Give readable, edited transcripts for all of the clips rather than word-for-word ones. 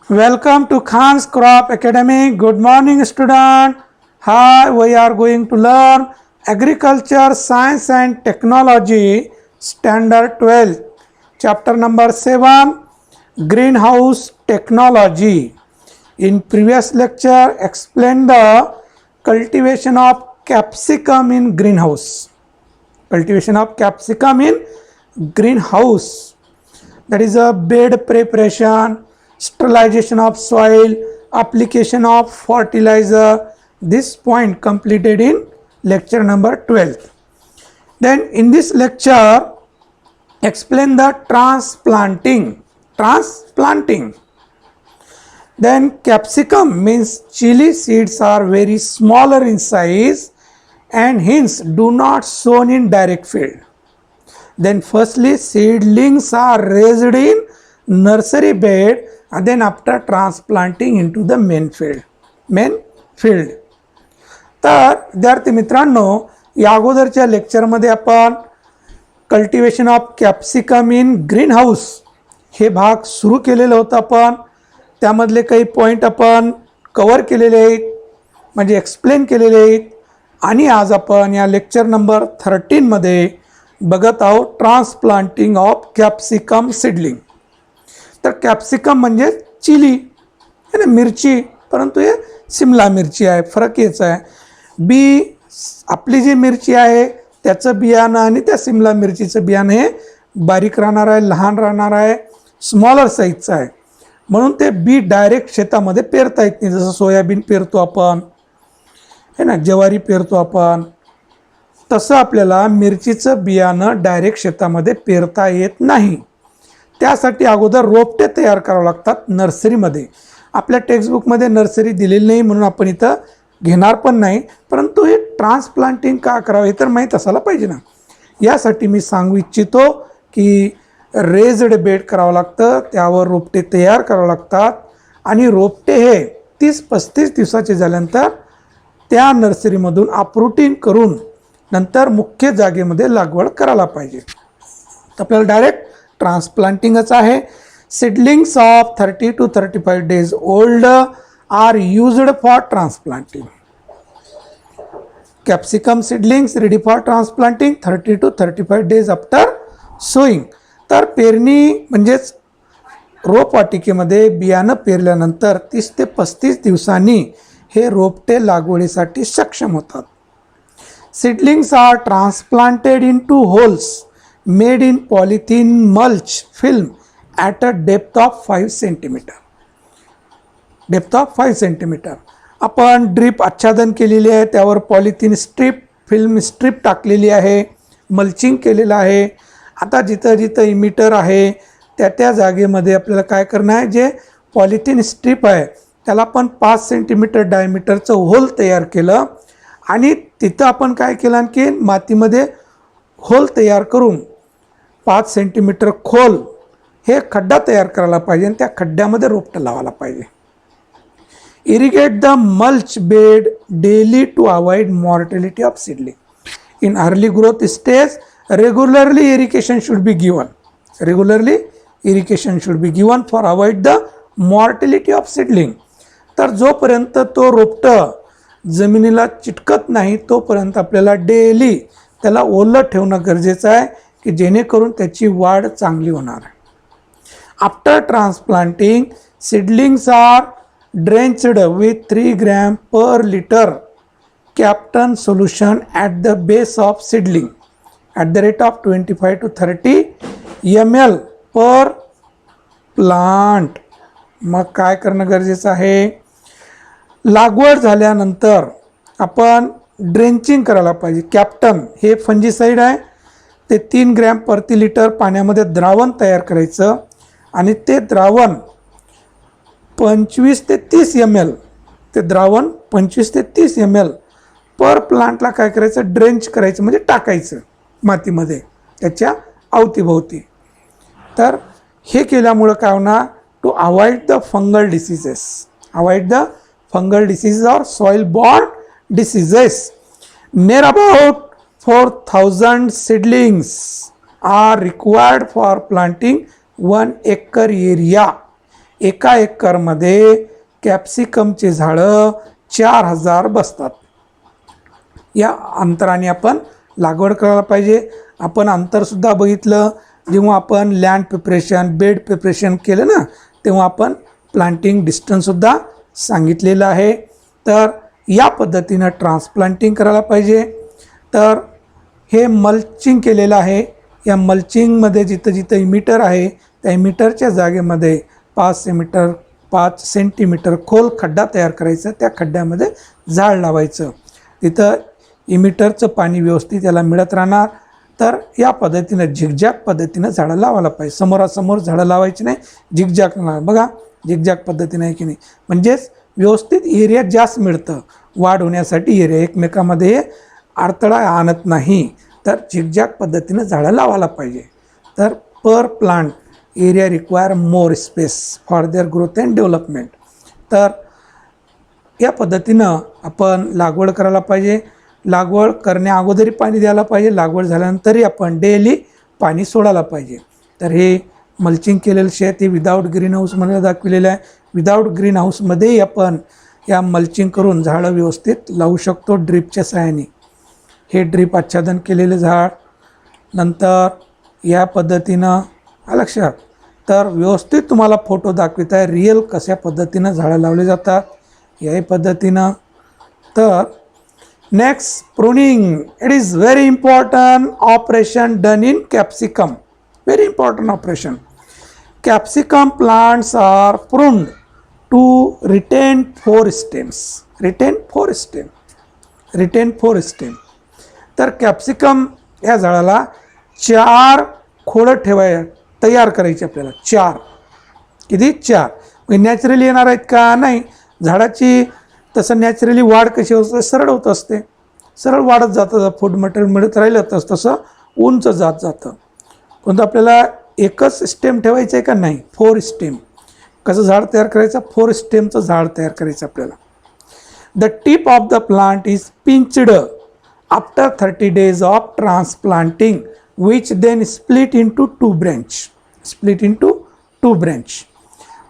Welcome to Khan's Crop Academy. Good morning, student. Hi, we are going to learn Agriculture, Science and Technology, Standard 12, Chapter number 7, Greenhouse Technology. In previous lecture, explained the cultivation of capsicum in greenhouse. Cultivation of capsicum in greenhouse. That is a bed preparation, sterilization of soil, application of fertilizer. This point completed in lecture number 12. Then in this lecture, explain the transplanting. Then capsicum means chili seeds are very smaller in size and hence do not sown in direct field. Then firstly seedlings are raised in nursery bed and then after transplanting into the main field. तर विद्यार्थी मित्रांनो, या अगोदरच्या लेक्चरमध्ये आपण cultivation of capsicum in green house हे भाग सुरू केलेलं होतं. आपण त्यामधले काही पॉईंट आपण कव्हर केलेले आहेत, म्हणजे एक्सप्लेन केलेले आहेत. आणि आज आपण या लेक्चर नंबर 13 मध्ये बघत आहोत ट्रान्सप्लांटिंग ऑफ कॅप्सिकम सीडलिंग. तर कॅप्सिकम म्हणजे चिली है ना, मिरची, परंतु हे सिमला मिरची आहे. फरक याचा आहे, बी आपली जी मिरची आहे त्याचं बियाणं आणि त्या सिमला मिरचीचं बियाणं हे बारीक राहणार आहे, लहान राहणार आहे, स्मॉलर साईजचं आहे. म्हणून ते बी डायरेक्ट शेतामध्ये पेरता येत नाही. जसं सोयाबीन पेरतो आपण है ना, ज्वारी पेरतो आपण, तसं आपल्याला मिरचीचं बियाणं डायरेक्ट शेतामध्ये पेरता येत नाही. त्यासाठी अगोदर रोपटे तयार करावं लागतात नर्सरीमध्ये. आपल्या टेक्स्टबुकमध्ये नर्सरी दिलेली नाही म्हणून आपण इथं घेणार पण नाही, परंतु हे ट्रान्सप्लांटिंग का करावं हे तर माहीत असायला पाहिजे ना. यासाठी मी सांगू इच्छितो की रेज्ड बेड करावं लागतं, त्यावर रोपटे तयार करावं लागतात आणि रोपटे हे 30-35 दिवसाचे झाल्यानंतर त्या नर्सरीमधून अपरूटिंग करून नंतर मुख्य जागेमध्ये लागवड करायला पाहिजे. तर आपल्याला डायरेक्ट ट्रान्सप्लांटिंगच आहे. Seedlings of 30 to 35 days old are used for transplanting. Capsicum seedlings ready for transplanting 30 to 35 days after sowing. तर पेरणी म्हणजेच रोपवाटिकेमध्ये बियाणं पेरल्यानंतर 30 ते 35 दिवसांनी हे रोपटे लागवडीसाठी सक्षम होतात. Seedlings are transplanted into holes made in polythene mulch film at a depth of 5 centimeter. आपण ड्रीप आच्छादन केलेली आहे, त्यावर पॉलिथिन फिल्म स्ट्रीप टाकलेली आहे, मल्चिंग केलेलं आहे. आता जिथं जिथं इमिटर आहे त्या जागेमध्ये आपल्याला काय करणं आहे, जे पॉलिथिन स्ट्रीप आहे त्याला आपण 5 सेंटीमीटर डायमीटरचं होल तयार केलं आणि तिथं आपण काय केलं, आणखी मातीमध्ये होल तयार करून 5 सेंटीमीटर खोल हे खड्डा तयार करायला पाहिजे आणि त्या खड्ड्यामध्ये रोपटं लावायला पाहिजे. Irrigate the mulch bed daily to avoid mortality of seedling. In early growth stage regularly irrigation should be given for avoid the mortality of seedling. तर जोपर्यंत तो रोपटं जमिनीला चिटकत नाही तोपर्यंत आपल्याला डेली त्याला ओलं ठेवणं गरजेचं आहे की जेणेकरून त्याची वाढ चांगली होणार आहे. After transplanting seedlings are drenched with 3 grams per liter Captan solution at the base of seedling at the rate of 25 to 30 ml per plant. मग काय करणं गरजेचं आहे, लागवड झाल्यानंतर आपण ड्रेंचिंग करायला पाहिजे. कॅप्टन हे फंजीसाईड आहे, ते 3 ग्रॅम प्रति लिटर पाण्यामध्ये द्रावण तयार करायचं आणि ते द्रावण 25 ते 30 ml, ते द्रावण 25 ते 30 ml पर प्लांटला काय करायचं, ड्रेंच करायचं म्हणजे टाकायचं मातीमध्ये त्याच्या अवतीभोवती. तर हे केल्यामुळं काय होणार, to avoid the fungal diseases or soil borne diseases. Near about 4,000 seedlings are required for planting 1 acre area एका एकरमध्ये कॅप्सिकमचे झाडं 4000 बसतात. या अंतराने आपण लागवड करायला पाहिजे. आपण अंतरसुद्धा बघितलं जेव्हा आपण लँड प्रिपरेशन बेड प्रिपरेशन केलं ना, तेव्हा आपण प्लांटिंग डिस्टन्ससुद्धा सांगितलेलं आहे. तर या पद्धतीनं ट्रान्सप्लांटिंग करायला पाहिजे. तर हे मल्चिंग केलेलं आहे. या मल्चिंगमध्ये जिथं जिथं इमिटर आहे त्या इमिटरच्या जागेमध्ये 5 सेंटीमीटर खोल खड्डा तयार करायचा. त्या खड्ड्यामध्ये झाड लावायचं. तिथं इमिटरचं पाणी व्यवस्थित त्याला मिळत राहणार. तर या पद्धतीनं झिगझॅग पद्धतीनं झाडं लावायला पाहिजे. समोरासमोर झाडं लावायची नाही, झिगझॅग बघा झिगझॅग पद्धतीनं आहे की नाही, म्हणजेच व्यवस्थित एरिया जास्त मिळतं वाढ होण्यासाठी. एरिया एकमेकामध्ये अडथळा आणत नाही. तर झिगझॅग पद्धतीनं झाडं लावायला पाहिजे. तर per plant area require more space for their growth and development. तर या पद्धतीनं आपण लागवड करायला पाहिजे. लागवड करण्या अगोदरही पाणी द्यायला पाहिजे, लागवड झाल्यानंतरही आपण डेली पाणी सोडायला पाहिजे. तर हे मल्चिंग केलेलं शेत हे विदाऊट ग्रीन हाऊसमध्ये दाखविलेलं आहे. विदाऊट ग्रीन हाऊसमध्येही आपण या मल्चिंग करून झाडं व्यवस्थित लावू शकतो ड्रीपच्या सहाय्याने. हे ड्रीप आच्छादन केलेलं झाड. नंतर या पद्धतीनं लक्षात. तर व्यवस्थित तुम्हाला फोटो दाखवित आहे रिअल कशा पद्धतीनं झाडं लावले जातात याही पद्धतीनं. तर next pruning. It is very important operation done in capsicum. Very important operation. Capsicum plants are pruned to retain 4 stems. Retain four stem. तर कॅप्सिकम या झाडाला 4 खोडं तयार करायची आपल्याला. 4 किती? 4. नॅचरली येणार आहेत का? नाही. झाडाची तसं नॅचरली वाढ कशी होत सरळ होत असते. सरळ वाढत जातं. फूड मटेरियल मिळत राहिलं तसं उंच जात जातं. पण आपल्याला एकच स्टेम ठेवायचं आहे का? नाही. 4 स्टेम. कसं झाड तयार करायचं? 4 स्टेमचं झाड तयार करायचं आपल्याला. The tip of the plant is pinched after 30 days of transplanting which then split into 2 branch.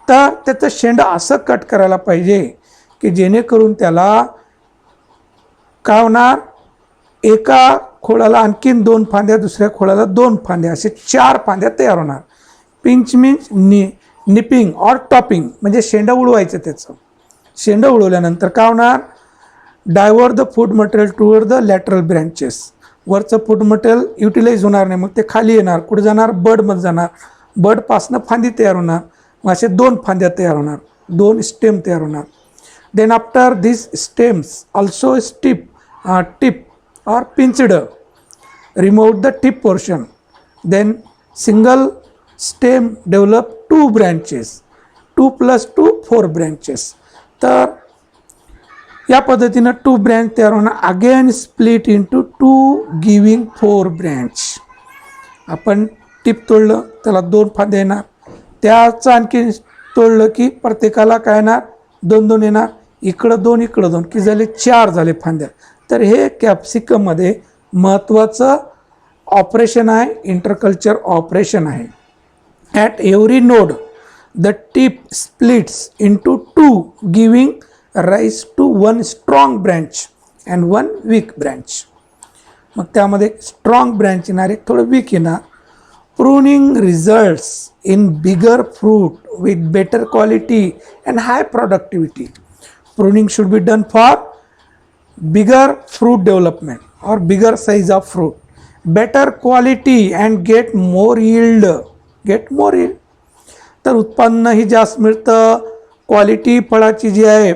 तर त्याचं शेंडं असं कट करायला पाहिजे की जेणेकरून त्याला काय होणार, एका खोडाला आणखीन 2 फांद्या, दुसऱ्या खोडाला 2 फांद्या, असे 4 फांद्या तयार होणार. Pinch means nipping or topping, म्हणजे शेंडं उडवायचं. त्याचं शेंडं उडवल्यानंतर काय होणार, divert the food material toward the lateral branches. वरचं फूड मटेरियल युटिलाइज होणार नाही, मग ते खाली येणार. कुठे जाणार? बडमध्ये जाणार. बडपासनं फांदी तयार होणार. मग असे 2 फांद्या तयार होणार, 2 स्टेम तयार होणार. Then after this stems also tip or pinched, remove the tip portion, then single stem develop 2 branches, 2 + 2 4 branches. तर या पद्धतीनं 2 ब्रँच तयार होणार. Again split into 2 giving 4 branch. आपण टिप तोडलं त्याला 2 फांद्या येणार. त्याचं आणखी तोडलं की प्रत्येकाला काय येणार? 2-2 येणार. इकडं 2 इकडं 2 की झाले 4 झाले फांद्या. तर हे कॅप्सिकममध्ये महत्त्वाचं ऑपरेशन आहे, इंटरकल्चर ऑपरेशन आहे. At every node the tip splits into 2 giving rise to 1 strong branch and 1 weak branch. मग त्यामध्ये स्ट्रॉंग ब्रँच येणार, एक थोडं वीक येणार. Pruning results in bigger fruit with better quality and high productivity. Pruning should be done for bigger fruit development or bigger size of fruit, better quality and get more yield. तर उत्पन्नही जास्त मिळतं, quality फळाची जी आहे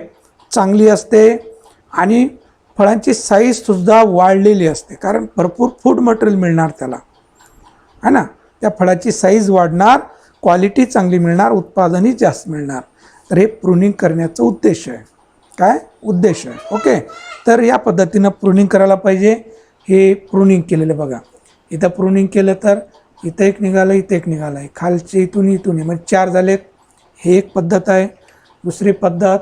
चांगली असते आणि फळांची साईजसुद्धा वाढलेली असते, कारण भरपूर फूड मटेरियल मिळणार त्याला, है ना. त्या फळाची साईज वाढणार, क्वालिटी चांगली मिळणार, उत्पादनही जास्त मिळणार. तर हे प्रूनिंग करण्याचा उद्देश आहे. काय उद्देश आहे? ओके. तर या पद्धतीनं प्रूनिंग करायला पाहिजे. हे प्रूनिंग केलेलं बघा, इथं प्रूनिंग केलं तर इथं एक निघालं, इथं एक निघालं आहे, खालचे इथून म्हणजे 4 झालेत. हे एक पद्धत आहे. दुसरी पद्धत,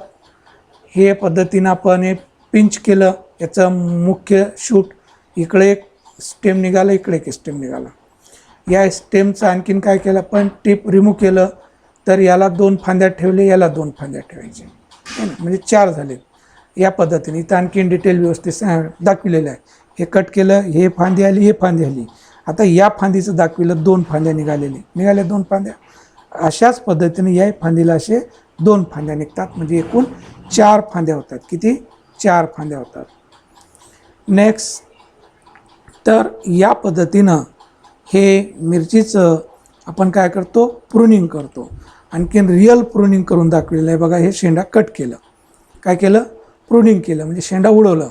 हे पद्धतीनं आपण हे पिंच केलं, याचं मुख्य शूट इकडे एक स्टेम निघालं, इकडे एक स्टेम निघाला. या स्टेमचं आणखीन काय केलं, पण टिप रिमूव्ह केलं, तर याला 2 फांद्या ठेवले, याला 2 फांद्या ठेवायचे, है ना, म्हणजे 4 झाले. या पद्धतीने इथं आणखीन डिटेल व्यवस्थित दाखविलेलं आहे. हे कट केलं, हे फांदी आली, हे फांदी आली. आता या फांदीचं दाखविलं 2 फांद्या निघाल्या 2 फांद्या. अशाच पद्धतीने या फांदीला असे 2 फांद्या निघतात, म्हणजे एकूण 4 फांद्या होतात. किती? 4 फांद्या होतात. नेक्स्ट, तर या पद्धतीनं हे मिरचीचं आपण काय करतो? प्रूनिंग करतो. आणखीन रिअल प्रूनिंग करून दाखवलेलं आहे बघा. हे शेंडा कट केलं, काय केलं? प्रूनिंग केलं, म्हणजे शेंडा उडवलं.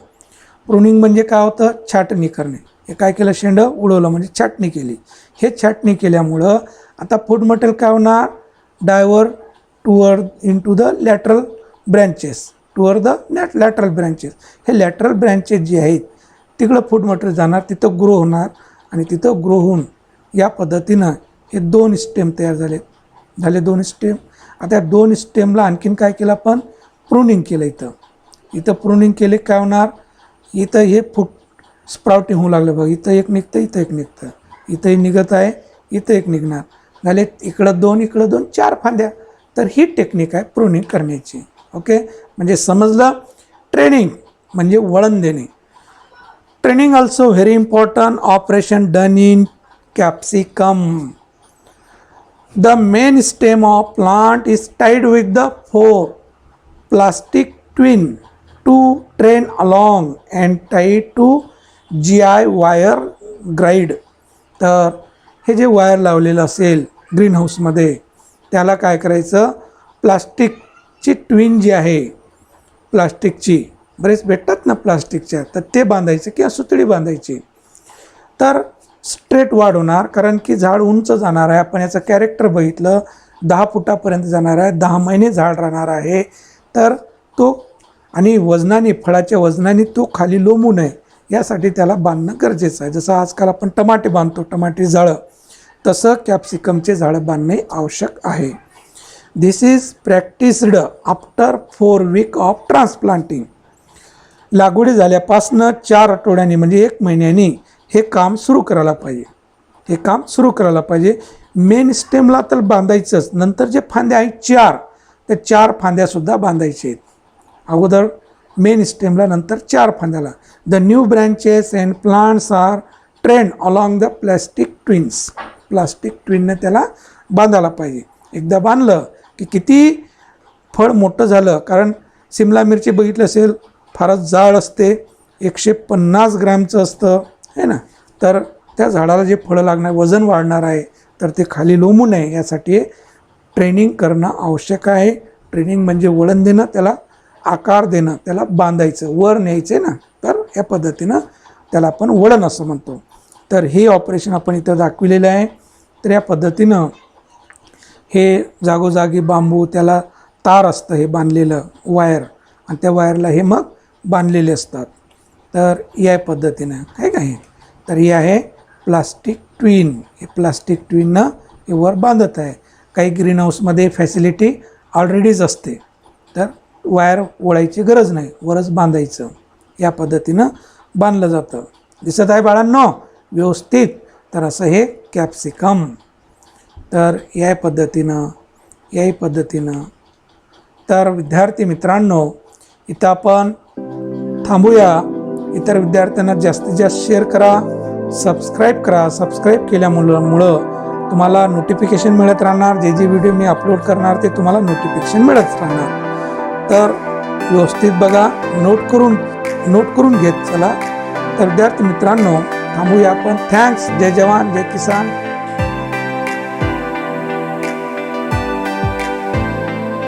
प्रूनिंग म्हणजे काय होतं? छाटणी करणे. हे काय केलं? शेंडा उडवलं म्हणजे छाटणी केली. हे छाटणी केल्यामुळं आता फूड मटेरियल काय होणार? Divert toward into the lateral branches, toward the lateral branches. हे लॅटरल ब्रँचेस जे आहेत तिकडं फूड मटेरियल जाणार, तिथं ग्रो होणार आणि तिथं ग्रो होऊन या पद्धतीनं हे 2 स्टेम तयार झाले 2 स्टेम. आता या 2 स्टेमला आणखीन काय केलं? आपण प्रूनिंग केलं. इथं प्रूनिंग केले, काय होणार? इथं हे फूट स्प्राउटिंग होऊ लागलं बघा. इथं एक निघतं, इथं एक निघतं, इथंही निघत आहे, इथं एक निघणार. झाले इकडं 2, इकडं 2, 4 फांद्या. तर ही टेक्निक आहे प्रूनिंग करण्याची. ओके, म्हणजे समजलं? ट्रेनिंग म्हणजे वळण देणे. Training also very important operation done in capsicum. The main stem of plant is tied with the 4 plastic twin to train along and tied to GI wire guide. तर हे जे wire लावलेलं असेल ग्रीन हाऊसमध्ये त्याला काय करायचं? प्लास्टिकची ट्विन जी आहे, प्लास्टिकची बरेच भेटतात ना प्लास्टिकच्या, तर ते बांधायचे किंवा सुतळी बांधायची. तर स्ट्रेट वाढ होणार, कारण की झाड उंच जाणार आहे. आपण याचं कॅरेक्टर बघितलं, 10 फुटापर्यंत जाणार आहे, 10 महिने झाड राहणार आहे. तर तो आणि वजनाने, फळाच्या वजनाने तो खाली लोंबू नये यासाठी त्याला बांधणं गरजेचं आहे. जसं आजकाल आपण टमाटे बांधतो, टमाटे जाळं, तसं कॅप्सिकमचे झाडं बांधणे आवश्यक आहे. This is practised after 4 week of transplanting. लागवडी झाल्यापासनं 4 आठवड्यांनी म्हणजे 1 महिन्यानी हे काम सुरू करायला पाहिजे. मेन स्टेमला तर बांधायचंच, नंतर जे फांद्या आहेत 4, त्या 4 फांद्यासुद्धा बांधायचे आहेत. अगोदर मेन स्टेमला, नंतर 4 फांद्याला. The new branches and plants are train along the plastic twins. Plastic ट्विनने त्याला बांधायला पाहिजे. एकदा बांधलं की किती फळ मोठं झालं, कारण सिमला मिरची बघितलं असेल, फारच जाड असते, 150 ग्रॅमचं असतं, है ना. तर त्या झाडाला जे फळं लागणार, वजन वाढणार आहे, तर ते खाली लोंबू नये यासाठी ट्रेनिंग करणं आवश्यक आहे. ट्रेनिंग म्हणजे वळण देणं, त्याला आकार देणं, त्याला बांधायचं, वर न्यायचं ना. तर या पद्धतीनं त्याला आपण वळण असं म्हणतो. तर हे ऑपरेशन आपण इथं दाखविलेलं आहे. तर या पद्धतीनं हे जागोजागी बांबू, त्याला तार असतं हे बांधलेलं वायर, आणि त्या वायरला हे मग बांधलेले असतात. तर या पद्धतीनं आहे का हे. तर हे आहे प्लास्टिक ट्विन. हे प्लास्टिक ट्विननं हे वर बांधत आहे. काही ग्रीन हाऊसमध्ये फॅसिलिटी ऑलरेडीच असते, तर वायर ओळायची गरज नाही, वरच बांधायचं. या पद्धतीनं बांधलं जातं. दिसत आहे बाळांनो व्यवस्थित? तर असं हे कॅप्सिकम. तर या पद्धतीनं तर विद्यार्थी मित्रांनो, इथं आपण थांबूया. इतर विद्यार्थ्यांना जास्तीत जास्त शेअर करा, सबस्क्राईब करा. सबस्क्राईब केल्यामुळं तुम्हाला नोटिफिकेशन मिळत राहणार. जे व्हिडिओ मी अपलोड करणार ते तुम्हाला नोटिफिकेशन मिळत राहणार. तर व्यवस्थित बघा, नोट करून घेत चला. तर विद्यार्थी मित्रांनो थांबूया आपण. थँक्स. जय जवान जय किसान.